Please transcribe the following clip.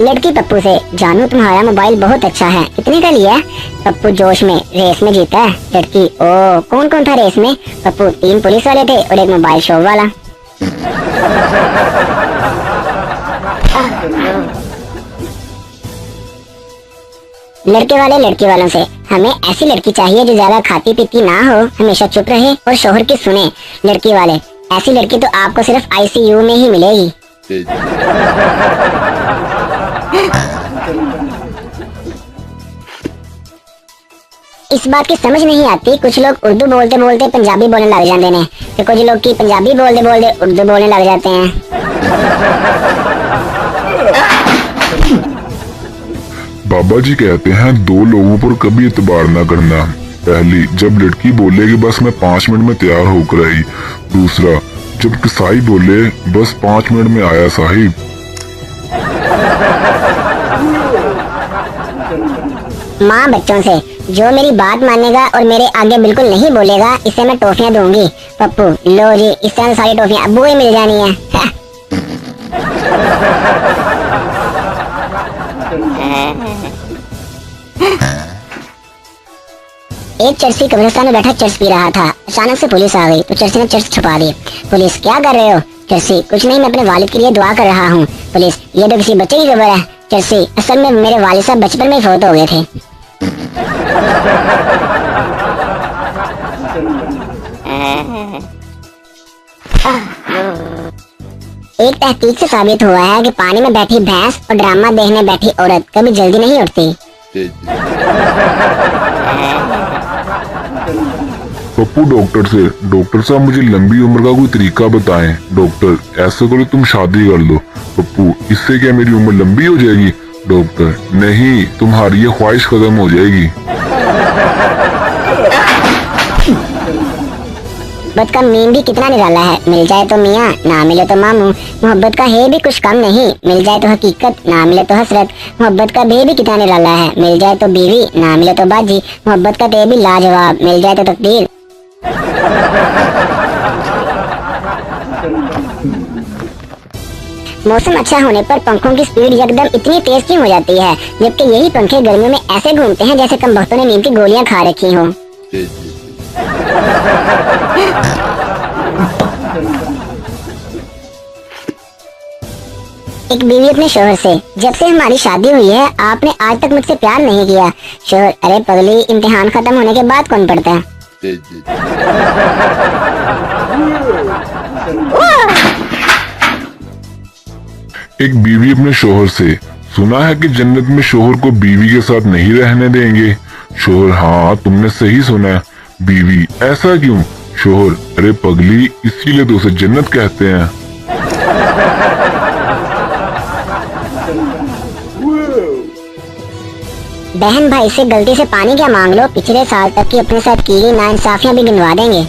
लड़की पप्पू से, जानू तुम्हारा मोबाइल बहुत अच्छा है, कितने का लिया? पप्पू जोश में, रेस में जीता है। लड़की, ओ कौन कौन था रेस में? पप्पू, 3 पुलिस वाले थे और एक मोबाइल शॉप वाला। लड़के वाले लड़की वालों से, हमें ऐसी लड़की चाहिए जो ज्यादा खाती पीती ना हो, हमेशा चुप रहे और शोहर की सुने। लड़की वाले, ऐसी लड़की तो आपको सिर्फ ICU में ही मिलेगी। इस बात की समझ नहीं आती, कुछ लोग उर्दू बोलते बोलते पंजाबी बोलने लग जाते हैं, तो कुछ लोग की पंजाबी बोलते बोलते उर्दू बोलने लग जाते हैं। बाबा जी कहते हैं 2 लोगों पर कभी इतबार ना करना। पहली, जब लड़की बोले कि बस मैं 5 मिनट में तैयार होकर आई। दूसरा, जब कसाई बोले बस 5 मिनट में आया साहिब। माँ बच्चों से, जो मेरी बात मानेगा और मेरे आगे बिल्कुल नहीं बोलेगा, इसे मैं टॉफियाँ दूंगी। पप्पू, लो जी, इस तरह सारी टॉफियाँ अब्बू ही मिल जानी है। एक चर्सी कब्रिस्तान में बैठा चर्च पी रहा था। अचानक से पुलिस आ गई तो चर्सी ने चर्च छुपा दी। पुलिस, क्या कर रहे हो? चर्सी, कुछ नहीं, मैं अपने वालिद के लिए दुआ कर रहा हूँ। पुलिस, ये तो किसी बच्चे की खबर है। चर्सी, असल में मेरे वालिद साहब बचपन में फौत हो गए थे। एक तहकीक से साबित हुआ है कि पानी में बैठी भैंस और ड्रामा देखने बैठी औरत कभी जल्दी नहीं उठती। पप्पू डॉक्टर से, डॉक्टर साहब मुझे लंबी उम्र का कोई तरीका बताएं। डॉक्टर, ऐसा करो तुम शादी कर लो। पप्पू, इससे क्या मेरी उम्र लंबी हो जाएगी? डॉक्टर, नहीं, तुम्हारी ये ख्वाहिश खत्म हो जाएगी। मोहब्बत का मीम भी कितना निराला है, मिल जाए तो मियाँ, ना मिले तो मामू। मोहब्बत का है भी कुछ कम नहीं, मिल जाए तो हकीकत, ना मिले तो हसरत। मोहब्बत का बे भी कितना निराला है, मिल जाए तो बीवी, ना मिले तो बाजी। मोहब्बत का ते भी लाजवाब, मिल जाए तो तकदीर। मौसम अच्छा होने पर पंखों की स्पीड एकदम इतनी तेज क्यों हो जाती है, जबकि यही पंखे गर्मियों में ऐसे घूमते हैं जैसे कम वक्तों ने नींद की गोलियां खा रखी हों। एक बीवी अपने शोहर से, जब से हमारी शादी हुई है आपने आज तक मुझसे प्यार नहीं किया। शोहर, अरे पगली, इम्तिहान खत्म होने के बाद कौन पढ़ता है? एक बीवी अपने शोहर से, सुना है कि जन्नत में शोहर को बीवी के साथ नहीं रहने देंगे। शोहर, हाँ तुमने सही सुना है। बीवी, ऐसा क्यों? शोहर, अरे पगली, इसीलिए तो उसे जन्नत कहते हैं। बहन भाई से गलती से पानी क्या मांग लो, पिछले साल तक की अपने साथ की गई नाइंसाफियां भी गिनवा देंगे।